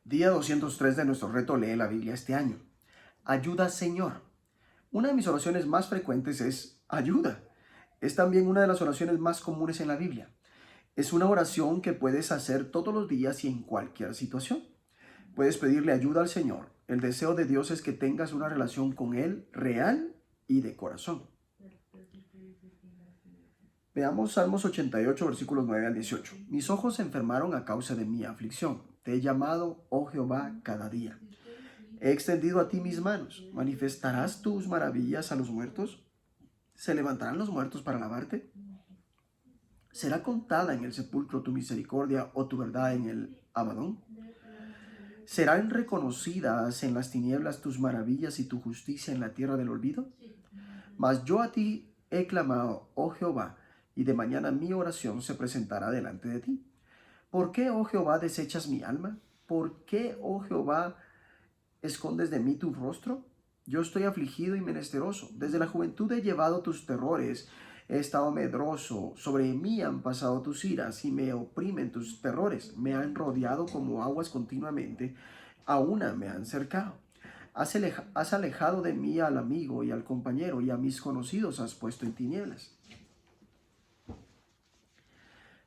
Día 203 de nuestro reto Lee la Biblia este año. Ayuda, Señor. Una de mis oraciones más frecuentes es ayuda. Es también una de las oraciones más comunes en la Biblia. Es una oración que puedes hacer todos los días y en cualquier situación. Puedes pedirle ayuda al Señor. El deseo de Dios es que tengas una relación con Él real y de corazón. Veamos Salmos 88, versículos 9 al 18. Mis ojos se enfermaron a causa de mi aflicción. Te he llamado, oh Jehová, cada día. He extendido a ti mis manos. ¿Manifestarás tus maravillas a los muertos? ¿Se levantarán los muertos para alabarte? ¿Será contada en el sepulcro tu misericordia o tu verdad en el Abadón? ¿Serán reconocidas en las tinieblas tus maravillas y tu justicia en la tierra del olvido? Mas yo a ti he clamado, oh Jehová, y de mañana mi oración se presentará delante de ti. ¿Por qué, oh Jehová, desechas mi alma? ¿Por qué, oh Jehová, escondes de mí tu rostro? Yo estoy afligido y menesteroso. Desde la juventud he llevado tus terrores. He estado medroso. Sobre mí han pasado tus iras y me oprimen tus terrores. Me han rodeado como aguas continuamente. A una me han cercado. Has alejado de mí al amigo y al compañero, y a mis conocidos has puesto en tinieblas.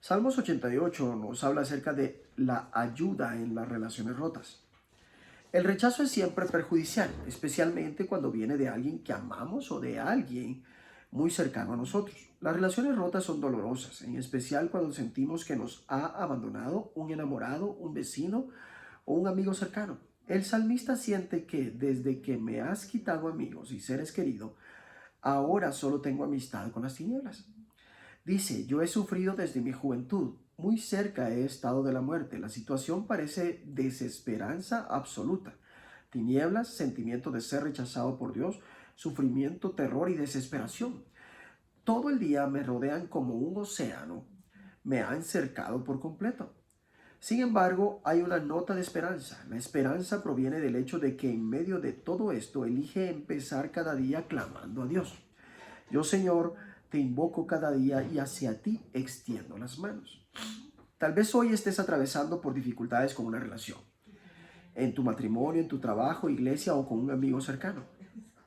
Salmos 88 nos habla acerca de la ayuda en las relaciones rotas. El rechazo es siempre perjudicial, especialmente cuando viene de alguien que amamos o de alguien muy cercano a nosotros. Las relaciones rotas son dolorosas, en especial cuando sentimos que nos ha abandonado un enamorado, un vecino o un amigo cercano. El salmista siente que desde que me has quitado amigos y seres queridos, ahora solo tengo amistad con las tinieblas. Dice, yo he sufrido desde mi juventud, muy cerca he estado de la muerte. La situación parece desesperanza absoluta. Tinieblas, sentimiento de ser rechazado por Dios, sufrimiento, terror y desesperación. Todo el día me rodean como un océano, me han cercado por completo. Sin embargo, hay una nota de esperanza. La esperanza proviene del hecho de que en medio de todo esto elige empezar cada día clamando a Dios. Yo, Señor, te invoco cada día y hacia ti extiendo las manos. Tal vez hoy estés atravesando por dificultades con una relación, en tu matrimonio, en tu trabajo, iglesia o con un amigo cercano.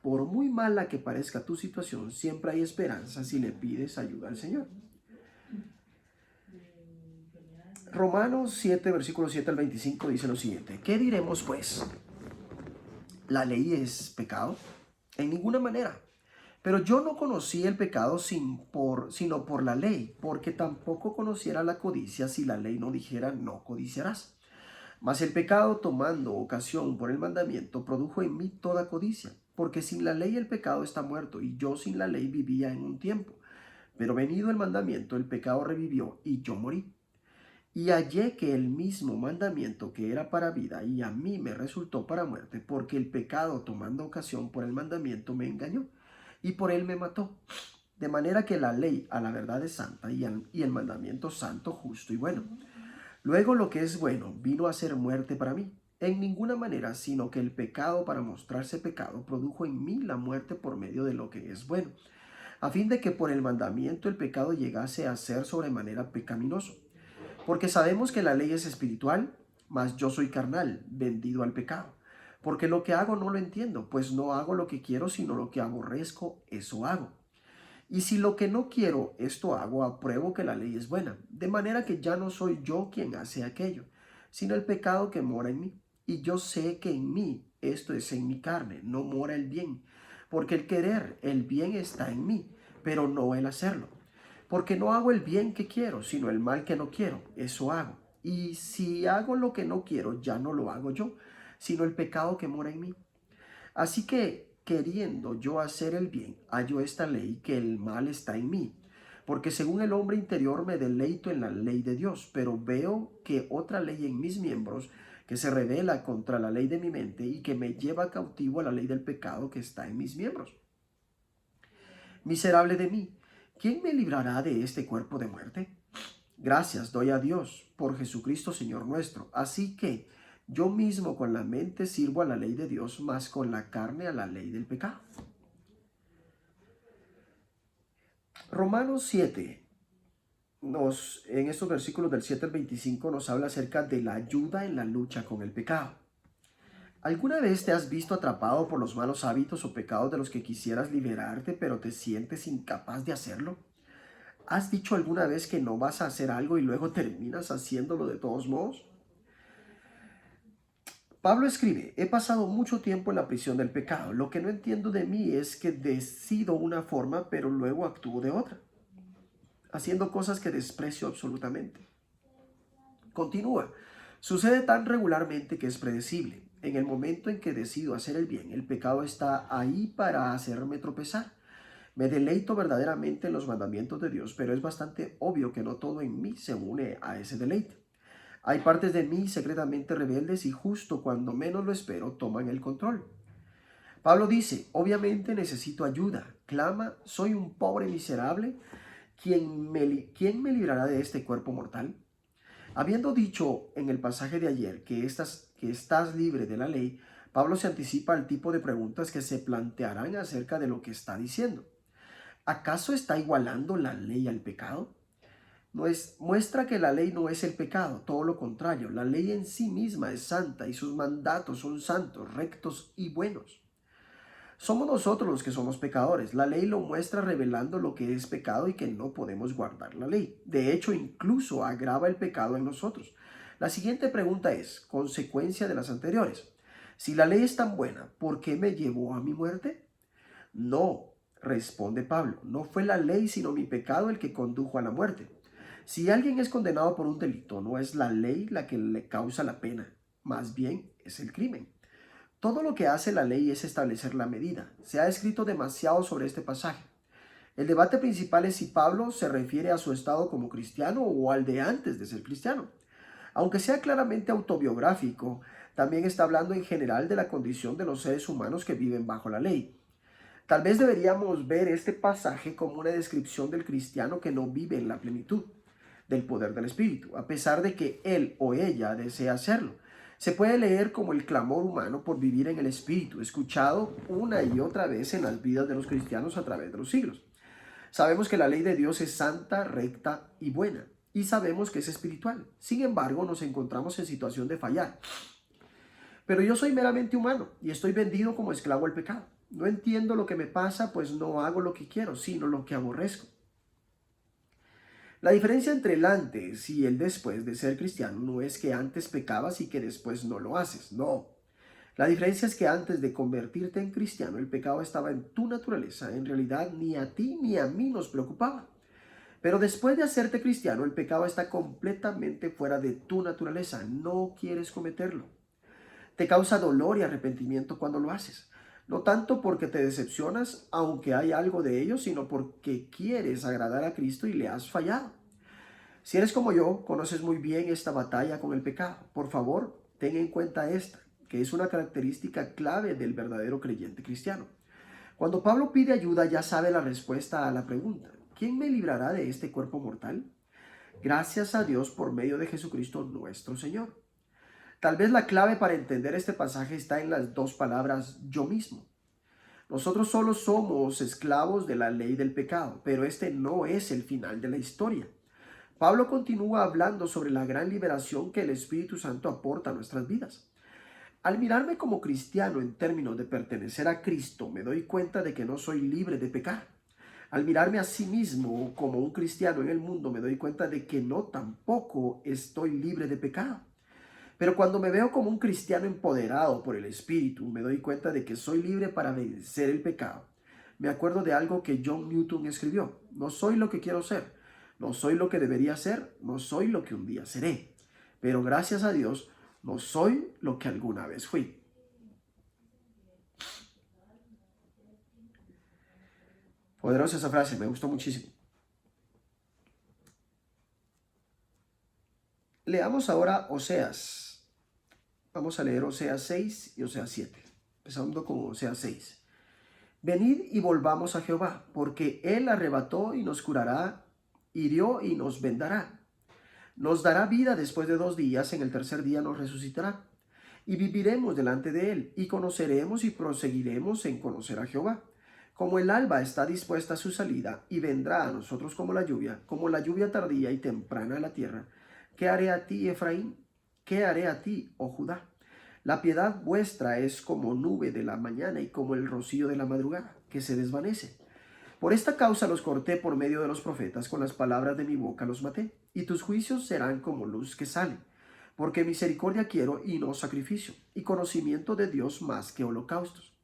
Por muy mala que parezca tu situación, siempre hay esperanza si le pides ayuda al Señor. Romanos 7, versículos 7 al 25 dice lo siguiente. ¿Qué diremos pues? ¿La ley es pecado? En ninguna manera. Pero yo no conocí el pecado sino por la ley, porque tampoco conociera la codicia si la ley no dijera no codiciarás. Mas el pecado, tomando ocasión por el mandamiento, produjo en mí toda codicia, porque sin la ley el pecado está muerto, y yo sin la ley vivía en un tiempo. Pero venido el mandamiento, el pecado revivió, y yo morí. Y hallé que el mismo mandamiento que era para vida, y a mí me resultó para muerte, porque el pecado, tomando ocasión por el mandamiento, me engañó, y por él me mató. De manera que la ley a la verdad es santa, y el mandamiento santo, justo y bueno. Luego lo que es bueno vino a ser muerte para mí. En ninguna manera, sino que el pecado, para mostrarse pecado, produjo en mí la muerte por medio de lo que es bueno, a fin de que por el mandamiento el pecado llegase a ser sobremanera pecaminoso. Porque sabemos que la ley es espiritual, mas yo soy carnal, vendido al pecado. Porque lo que hago no lo entiendo, pues no hago lo que quiero, sino lo que aborrezco, eso hago. Y si lo que no quiero, esto hago, apruebo que la ley es buena. De manera que ya no soy yo quien hace aquello, sino el pecado que mora en mí. Y yo sé que en mí, esto es en mi carne, no mora el bien. Porque el querer, el bien está en mí, pero no el hacerlo. Porque no hago el bien que quiero, sino el mal que no quiero, eso hago. Y si hago lo que no quiero, ya no lo hago yo, sino el pecado que mora en mí. Así que, queriendo yo hacer el bien, hallo esta ley, que el mal está en mí. Porque según el hombre interior me deleito en la ley de Dios, pero veo que otra ley en mis miembros, que se revela contra la ley de mi mente y que me lleva cautivo a la ley del pecado que está en mis miembros. Miserable de mí, ¿quién me librará de este cuerpo de muerte? Gracias doy a Dios por Jesucristo Señor nuestro. Así que yo mismo con la mente sirvo a la ley de Dios, mas con la carne a la ley del pecado. Romanos 7, en estos versículos del 7 al 25 nos habla acerca de la ayuda en la lucha con el pecado. ¿Alguna vez te has visto atrapado por los malos hábitos o pecados de los que quisieras liberarte, pero te sientes incapaz de hacerlo? ¿Has dicho alguna vez que no vas a hacer algo y luego terminas haciéndolo de todos modos? Pablo escribe: he pasado mucho tiempo en la prisión del pecado. Lo que no entiendo de mí es que decido una forma, pero luego actúo de otra, haciendo cosas que desprecio absolutamente. Continúa: sucede tan regularmente que es predecible. En el momento en que decido hacer el bien, el pecado está ahí para hacerme tropezar. Me deleito verdaderamente en los mandamientos de Dios, pero es bastante obvio que no todo en mí se une a ese deleite. Hay partes de mí secretamente rebeldes y justo cuando menos lo espero toman el control. Pablo dice: obviamente necesito ayuda. Clama: soy un pobre miserable. ¿Quién me librará de este cuerpo mortal? Habiendo dicho en el pasaje de ayer que estás libre de la ley, Pablo se anticipa al tipo de preguntas que se plantearán acerca de lo que está diciendo. ¿Acaso está igualando la ley al pecado? Muestra que la ley no es el pecado, todo lo contrario. La ley en sí misma es santa y sus mandatos son santos, rectos y buenos. Somos nosotros los que somos pecadores. La ley lo muestra revelando lo que es pecado y que no podemos guardar la ley. De hecho, incluso agrava el pecado en nosotros. La siguiente pregunta es consecuencia de las anteriores. Si la ley es tan buena, ¿por qué me llevó a mi muerte? No, responde Pablo, no fue la ley sino mi pecado el que condujo a la muerte. Si alguien es condenado por un delito, no es la ley la que le causa la pena, más bien es el crimen. Todo lo que hace la ley es establecer la medida. Se ha escrito demasiado sobre este pasaje. El debate principal es si Pablo se refiere a su estado como cristiano o al de antes de ser cristiano. Aunque sea claramente autobiográfico, también está hablando en general de la condición de los seres humanos que viven bajo la ley. Tal vez deberíamos ver este pasaje como una descripción del cristiano que no vive en la plenitud del poder del Espíritu, a pesar de que él o ella desea hacerlo. Se puede leer como el clamor humano por vivir en el Espíritu, escuchado una y otra vez en las vidas de los cristianos a través de los siglos. Sabemos que la ley de Dios es santa, recta y buena, y sabemos que es espiritual. Sin embargo, nos encontramos en situación de fallar. Pero yo soy meramente humano y estoy vendido como esclavo al pecado. No entiendo lo que me pasa, pues no hago lo que quiero, sino lo que aborrezco. La diferencia entre el antes y el después de ser cristiano no es que antes pecabas y que después no lo haces, no. La diferencia es que antes de convertirte en cristiano, el pecado estaba en tu naturaleza. En realidad, ni a ti ni a mí nos preocupaba. Pero después de hacerte cristiano, el pecado está completamente fuera de tu naturaleza. No quieres cometerlo. Te causa dolor y arrepentimiento cuando lo haces. No tanto porque te decepcionas, aunque hay algo de ello, sino porque quieres agradar a Cristo y le has fallado. Si eres como yo, conoces muy bien esta batalla con el pecado. Por favor, ten en cuenta esta, que es una característica clave del verdadero creyente cristiano. Cuando Pablo pide ayuda, ya sabe la respuesta a la pregunta: ¿quién me librará de este cuerpo mortal? Gracias a Dios por medio de Jesucristo nuestro Señor. Tal vez la clave para entender este pasaje está en las dos palabras yo mismo. Nosotros solo somos esclavos de la ley del pecado, pero este no es el final de la historia. Pablo continúa hablando sobre la gran liberación que el Espíritu Santo aporta a nuestras vidas. Al mirarme como cristiano en términos de pertenecer a Cristo, me doy cuenta de que no soy libre de pecar. Al mirarme a sí mismo como un cristiano en el mundo, me doy cuenta de que no tampoco estoy libre de pecado. Pero cuando me veo como un cristiano empoderado por el Espíritu, me doy cuenta de que soy libre para vencer el pecado. Me acuerdo de algo que John Newton escribió: no soy lo que quiero ser, no soy lo que debería ser, no soy lo que un día seré. Pero gracias a Dios, no soy lo que alguna vez fui. Poderosa esa frase, me gustó muchísimo. Leamos ahora Oseas. Vamos a leer Oseas 6 y Oseas 7. Empezando con Oseas 6. Venid y volvamos a Jehová, porque Él arrebató y nos curará, hirió y nos vendará. Nos dará vida después de 2 días, en el tercer día nos resucitará. Y viviremos delante de Él, y conoceremos y proseguiremos en conocer a Jehová. Como el alba está dispuesta a su salida y vendrá a nosotros como la lluvia tardía y temprana a la tierra, ¿qué haré a ti, Efraín? ¿Qué haré a ti, oh Judá? La piedad vuestra es como nube de la mañana y como el rocío de la madrugada, que se desvanece. Por esta causa los corté por medio de los profetas, con las palabras de mi boca los maté, y tus juicios serán como luz que sale. Porque misericordia quiero y no sacrificio, y conocimiento de Dios más que holocaustos.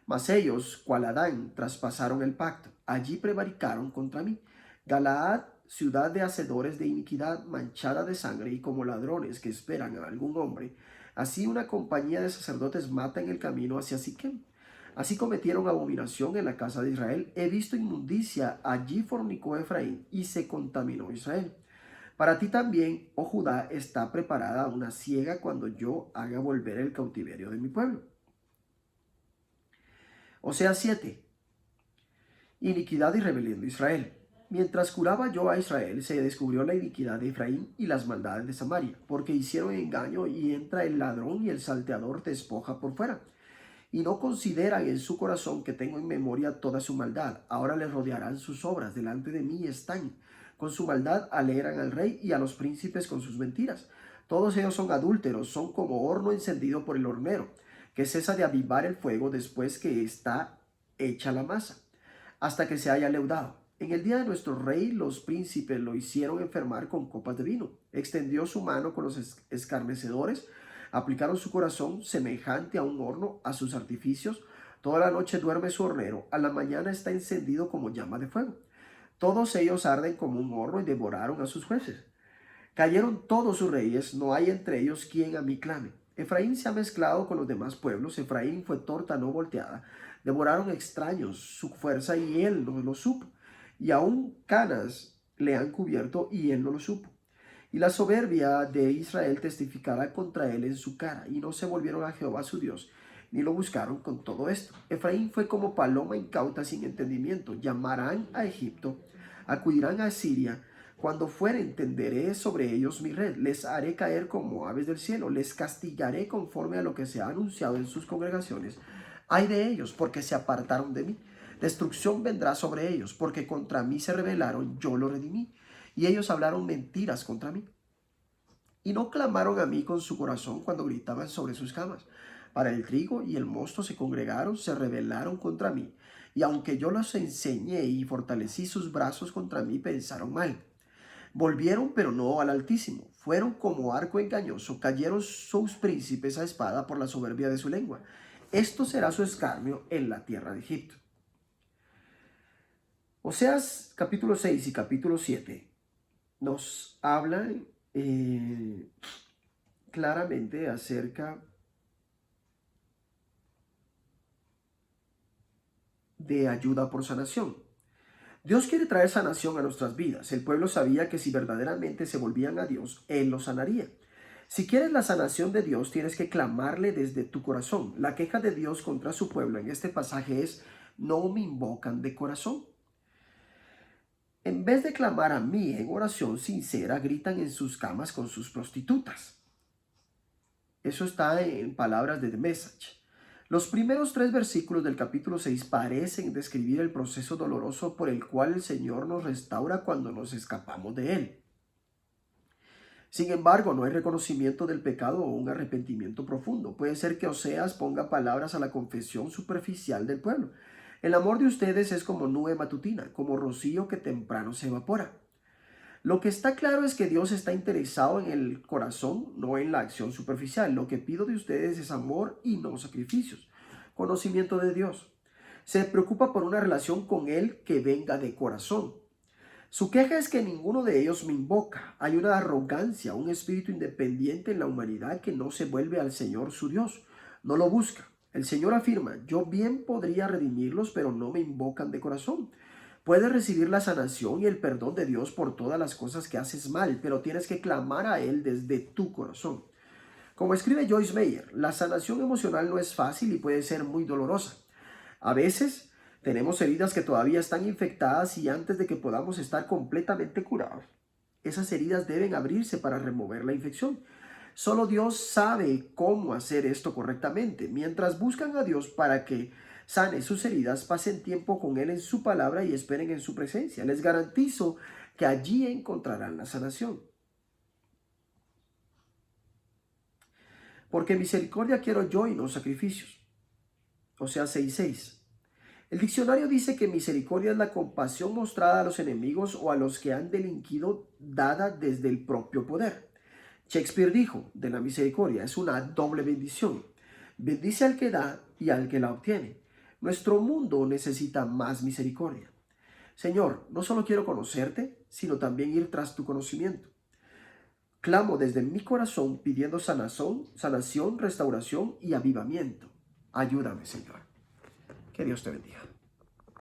Mas ellos, cual Adán, traspasaron el pacto, allí prevaricaron contra mí. Galaad, ciudad de hacedores de iniquidad, manchada de sangre, y como ladrones que esperan a algún hombre, así una compañía de sacerdotes mata en el camino hacia Siquem. Así cometieron abominación en la casa de Israel. He visto inmundicia, allí fornicó Efraín, y se contaminó Israel. Para ti también, oh Judá, está preparada una siega cuando yo haga volver el cautiverio de mi pueblo. Oseas 7. Iniquidad y rebelión de Israel. Mientras curaba yo a Israel, se descubrió la iniquidad de Efraín y las maldades de Samaria, porque hicieron engaño y entra el ladrón y el salteador despoja por fuera. Y no consideran en su corazón que tengo en memoria toda su maldad. Ahora les rodearán sus obras, delante de mí están. Con su maldad alegran al rey y a los príncipes con sus mentiras. Todos ellos son adúlteros, son como horno encendido por el hornero, que cesa de avivar el fuego después que está hecha la masa, hasta que se haya leudado. En el día de nuestro rey, los príncipes lo hicieron enfermar con copas de vino. Extendió su mano con los escarnecedores, aplicaron su corazón semejante a un horno a sus artificios. Toda la noche duerme su hornero, a la mañana está encendido como llama de fuego. Todos ellos arden como un horno y devoraron a sus jueces. Cayeron todos sus reyes, no hay entre ellos quien a mí clame. Efraín se ha mezclado con los demás pueblos, Efraín fue torta no volteada. Devoraron extraños su fuerza y él no lo supo. Y aún canas le han cubierto y él no lo supo. Y la soberbia de Israel testificará contra él en su cara, y no se volvieron a Jehová su Dios, ni lo buscaron con todo esto. Efraín fue como paloma incauta sin entendimiento. Llamarán a Egipto, acudirán a Siria. Cuando fueren, tenderé sobre ellos mi red, les haré caer como aves del cielo, les castigaré conforme a lo que se ha anunciado en sus congregaciones. Ay de ellos, porque se apartaron de mí. Destrucción vendrá sobre ellos, porque contra mí se rebelaron, yo lo redimí, y ellos hablaron mentiras contra mí. Y no clamaron a mí con su corazón cuando gritaban sobre sus camas. Para el trigo y el mosto se congregaron, se rebelaron contra mí. Y aunque yo los enseñé y fortalecí sus brazos contra mí, pensaron mal. Volvieron, pero no al Altísimo. Fueron como arco engañoso, cayeron sus príncipes a espada por la soberbia de su lengua. Esto será su escarnio en la tierra de Egipto. Oseas capítulo 6 y capítulo 7 nos hablan claramente acerca de ayuda por sanación. Dios quiere traer sanación a nuestras vidas. El pueblo sabía que si verdaderamente se volvían a Dios, Él los sanaría. Si quieres la sanación de Dios, tienes que clamarle desde tu corazón. La queja de Dios contra su pueblo en este pasaje es: no me invocan de corazón. En vez de clamar a mí en oración sincera, gritan en sus camas con sus prostitutas. Eso está en palabras de The Message. Los primeros 3 versículos del capítulo 6 parecen describir el proceso doloroso por el cual el Señor nos restaura cuando nos escapamos de Él. Sin embargo, no hay reconocimiento del pecado o un arrepentimiento profundo. Puede ser que Oseas ponga palabras a la confesión superficial del pueblo. El amor de ustedes es como nube matutina, como rocío que temprano se evapora. Lo que está claro es que Dios está interesado en el corazón, no en la acción superficial. Lo que pido de ustedes es amor y no sacrificios. Conocimiento de Dios. Se preocupa por una relación con Él que venga de corazón. Su queja es que ninguno de ellos me invoca. Hay una arrogancia, un espíritu independiente en la humanidad que no se vuelve al Señor su Dios. No lo busca. El Señor afirma: yo bien podría redimirlos, pero no me invocan de corazón. Puedes recibir la sanación y el perdón de Dios por todas las cosas que haces mal, pero tienes que clamar a Él desde tu corazón. Como escribe Joyce Meyer, la sanación emocional no es fácil y puede ser muy dolorosa. A veces tenemos heridas que todavía están infectadas y antes de que podamos estar completamente curados, esas heridas deben abrirse para remover la infección. Solo Dios sabe cómo hacer esto correctamente. Mientras buscan a Dios para que Sane sus heridas, pasen tiempo con Él en su palabra y esperen en su presencia. Les garantizo que allí encontrarán la sanación. Porque misericordia quiero yo y no sacrificios. O sea, 6:6. El diccionario dice que misericordia es la compasión mostrada a los enemigos o a los que han delinquido, dada desde el propio poder. Shakespeare dijo de la misericordia, es una doble bendición. Bendice al que da y al que la obtiene. Nuestro mundo necesita más misericordia. Señor, no solo quiero conocerte, sino también ir tras tu conocimiento. Clamo desde mi corazón pidiendo sanación, restauración y avivamiento. Ayúdame, Señor. Que Dios te bendiga.